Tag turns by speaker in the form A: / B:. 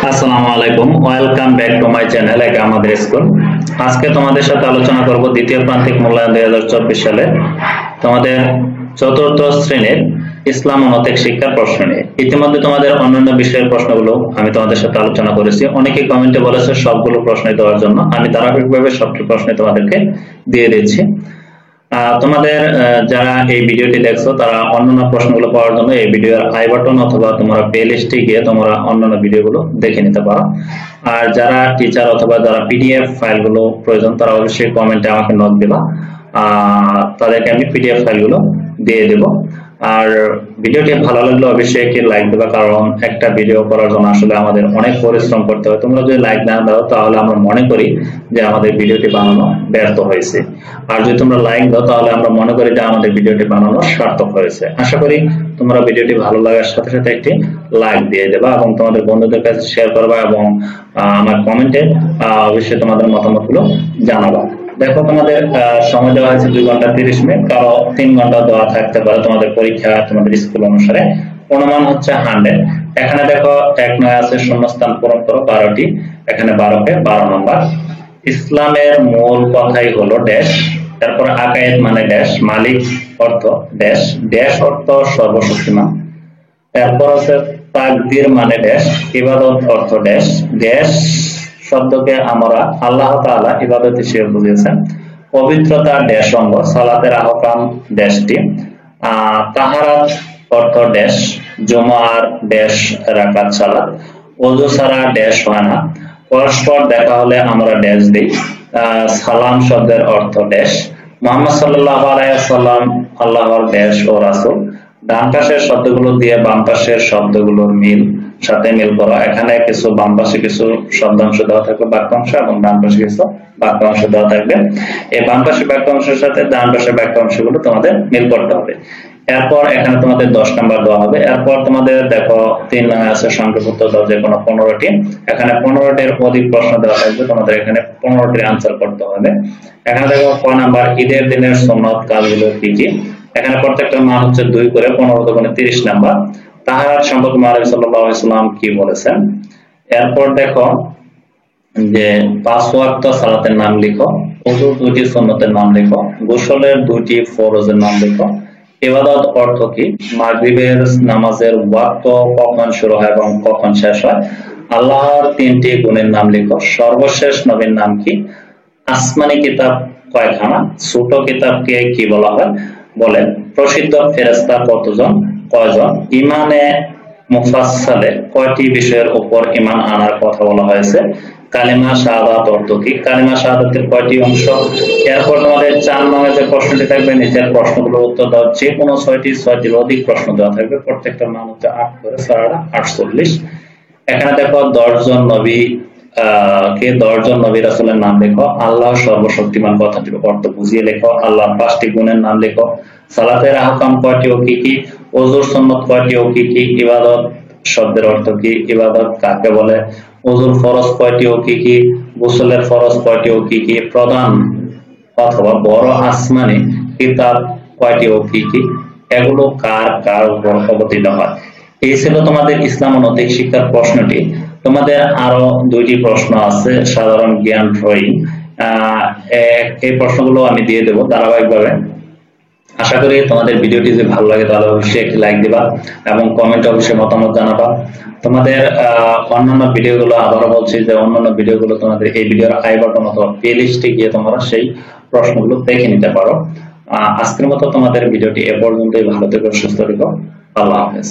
A: আসসালামু আলাইকুম, welcome back to my channel একা আমাদের স্কুল। আজকে তোমাদের সাথে আলোচনা করব দ্বিতীয় প্রান্তিক মূল্যায়ন 2024 সালে তোমাদের চতুর্থ শ্রেণীর ইসলাম ও নৈতিক শিক্ষার প্রশ্ন নিয়ে। ইতিমধ্যে তোমাদের অন্যান্য বিষয়ের প্রশ্নগুলো আমি তোমাদের সাথে আলোচনা করেছি। অনেকে কমেন্টে বলেছে সবগুলো প্রশ্ন দেওয়ার জন্য, আমি ধারাবাহিকভাবে সবটি প্রশ্ন তোমাদেরকে দিয়ে দিচ্ছি। তোমাদের যারা এই ভিডিওটি দেখছো তারা অন্যান্য প্রশ্নগুলো পাওয়ার জন্য এই ভিডিওর আই বাটন অথবা তোমরা প্লে লিস্টে গিয়ে তোমরা অন্যান্য ভিডিওগুলো দেখে নিতে পারো। আর যারা টিচার অথবা যারা পিডিএফ ফাইলগুলো প্রয়োজন তারা অবশ্যই কমেন্টে আমাকে নোট দিবা, তাদেরকে আমি পিডিএফ ফাইলগুলো দিয়ে দেব। আর ভিডিওটি ভালো লাগলে অবশ্যই একটি লাইক দেবা, কারণ একটা ভিডিও করার জন্য আসলে আমাদের অনেক পরিশ্রম করতে হয়। তোমরা যদি লাইক না দাও তাহলে আমরা মনে করি যে আমাদের ভিডিওটি বানানো ব্যর্থ হয়েছে, আর যদি তোমরা লাইক দাও তাহলে আমরা মনে করি যে আমাদের ভিডিওটি বানানো সার্থক হয়েছে। আশা করি তোমরা ভিডিওটি ভালো লাগার সাথে সাথে একটি লাইক দিয়ে দেবা এবং তোমাদের বন্ধুদের কাছে শেয়ার করবা এবং আমার কমেন্টে অবশ্যই তোমাদের মতামতগুলো জানাবা। দেখো, তোমাদের সময় দেওয়া হয়েছে 2 ঘন্টা 30 মিনিট, কারো 3 ঘন্টা দেওয়া থাকতে পারে তোমাদের পরীক্ষা তোমাদের স্কুল অনুসারে। অনুমান হচ্ছে 100। এখানে দেখো 1 নয় আছে শূন্যস্থান পূরণ করো 12টি, এখানে 12 কে 12 নম্বর। ইসলামের মূল কথাই হলো ড্যাশ, তারপর আকায়েদ মানে ড্যাশ, মালিক অর্থ ড্যাশ, ড্যাশ অর্থ সর্বশক্তিমান। তারপর হচ্ছে তাকদীর মানে ড্যাশ, ইবাদত অর্থ ড্যাশ, ড্যাশ শব্দকে আমরা আল্লাহ তাআলা ইবাদত হিসেবে বুঝিয়েছেন। পবিত্রতা ড্যাশ অঙ্গ, সালাতের আহকাম ড্যাশটি, তাহারাত অর্থ ড্যাশ, জুমার ড্যাশ রাকাত সালাত, ওযু ছাড়া ড্যাশ হয় না, পরস্পর দেখা হলে আমরা ড্যাশ দিই, সালাম শব্দের অর্থ ড্যাশ, মুহাম্মদ সাল্লাল্লাহু আলাইহি ওয়াসাল্লাম আল্লাহর ড্যাশ ও রাসূল। ডান পাশের শব্দগুলো দিয়ে বাম পাশের শব্দগুলোর সাথে মিল করা। এখানে কিছু বাম পাশে কিছু শব্দাংশ দেওয়া থাকবে বাক্যাংশ, এবং ডান পাশে কিছু বাক্যাংশ দেওয়া থাকবে। এই বাম পাশের বাক্যাংশের সাথে ডান পাশের বাক্যাংশগুলো তোমাদের মিল করতে হবে। এরপর এখানে তোমাদের 10 নাম্বার দেওয়া হবে। এরপর তোমাদের দেখো 3 নয় আছে সংক্ষিপ্ত দাও যে কোনো 15টি, এখানে 15টির অধিক প্রশ্ন দেওয়া থাকবে, তোমাদের এখানে 15টির আনসার করতে হবে। এখানে দেখো 6 নাম্বার ঈদের দিনের সুন্নত কাজগুলো কি কি। এখানে প্রত্যেকটা মান হচ্ছে 2 করে, 15 দুগুণে 30 নাম্বার। তাহারাত সম্পর্কে নবী সাল্লাল্লাহু আলাইহি ওয়াসাল্লাম কি বলেছেন। এরপর দেখো যে 5 ওয়াক্ত সালাতের নাম লিখো, ওযুর 2টি সুন্নতের নাম লিখো, গোসলের 2টি ফরজের নাম লিখো, ইবাদত অর্থ কি, মাগরিবের নামাজের ওয়াক্ত কখন শুরু হয় এবং কখন শেষ হয়, আল্লাহর 3টি গুণের নাম লিখো, সর্বশেষ নবীর নাম কি, আসমানি কিতাব কয়খানা, ছোট কিতাবকে কি বলা হয় বলেন, প্রসিদ্ধ ফেরেশতা কয়জন, ইমানে মুফাসসালে কয়টি বিষয়ের উপর ঈমান আনার কথা বলা হয়েছে, কালিমা শাহাদাত অর্থ কি, কালিমা শাহাদাতের কয়টি অংশ। এরপর তোমাদের 4 নম্বরে যে প্রশ্নটি থাকবে নিচের প্রশ্নগুলোর উত্তর দাও। যে কোনো 6টির অধিক প্রশ্ন দেওয়া থাকবে, প্রত্যেকটা মান হচ্ছে 8 করে, 48। এখানে দেখো 10 জন নবী 10 জন নবী রাসূলের নাম লেখো, আল্লাহ সর্বশক্তিমান কথাটির অর্থ বুঝিয়ে লেখো, আল্লাহর 5টি গুণের নাম লেখো, সালাতের আহকাম কয়টি ও কি কি, ওযুর সুন্নাত কয়টি ও কি কি, ইবাদত শব্দের অর্থ কি, ইবাদত কাকে বলে, ওযুর ফরজ কয়টি ও কি কি, গোসলের ফরজ কয়টি ও কি কি, প্রধান অথবা বড় আসমানি কিতাব কয়টি ও কি কি, এগুলো কার উপর অবতীর্ণ হয়। এই ছিল তোমাদের ইসলাম ও নৈতিক শিক্ষার প্রশ্নটি। তোমাদের আরো 2টি প্রশ্ন আছে সাধারণ জ্ঞান ড্রয়িং, এই প্রশ্নগুলো আমি দিয়ে দেবো ধারাবাহিকভাবে। আশা করি তোমাদের ভিডিওটি যদি ভালো লাগে তাহলে অবশ্যই একটি লাইক দিবা এবং কমেন্টে অবশ্যই মতামত জানাবা। তোমাদের অন্যান্য ভিডিওগুলো আবারও বলছি যে অন্যান্য ভিডিওগুলো তোমাদের এই ভিডিওর আই বাটন অথবা প্লে লিস্টে গিয়ে তোমরা সেই প্রশ্নগুলো দেখে নিতে পারো। আজকের মতো তোমাদের ভিডিওটি এ পর্যন্তই। ভালো থেকো, সুস্থ থেকো, আল্লাহ হাফেজ।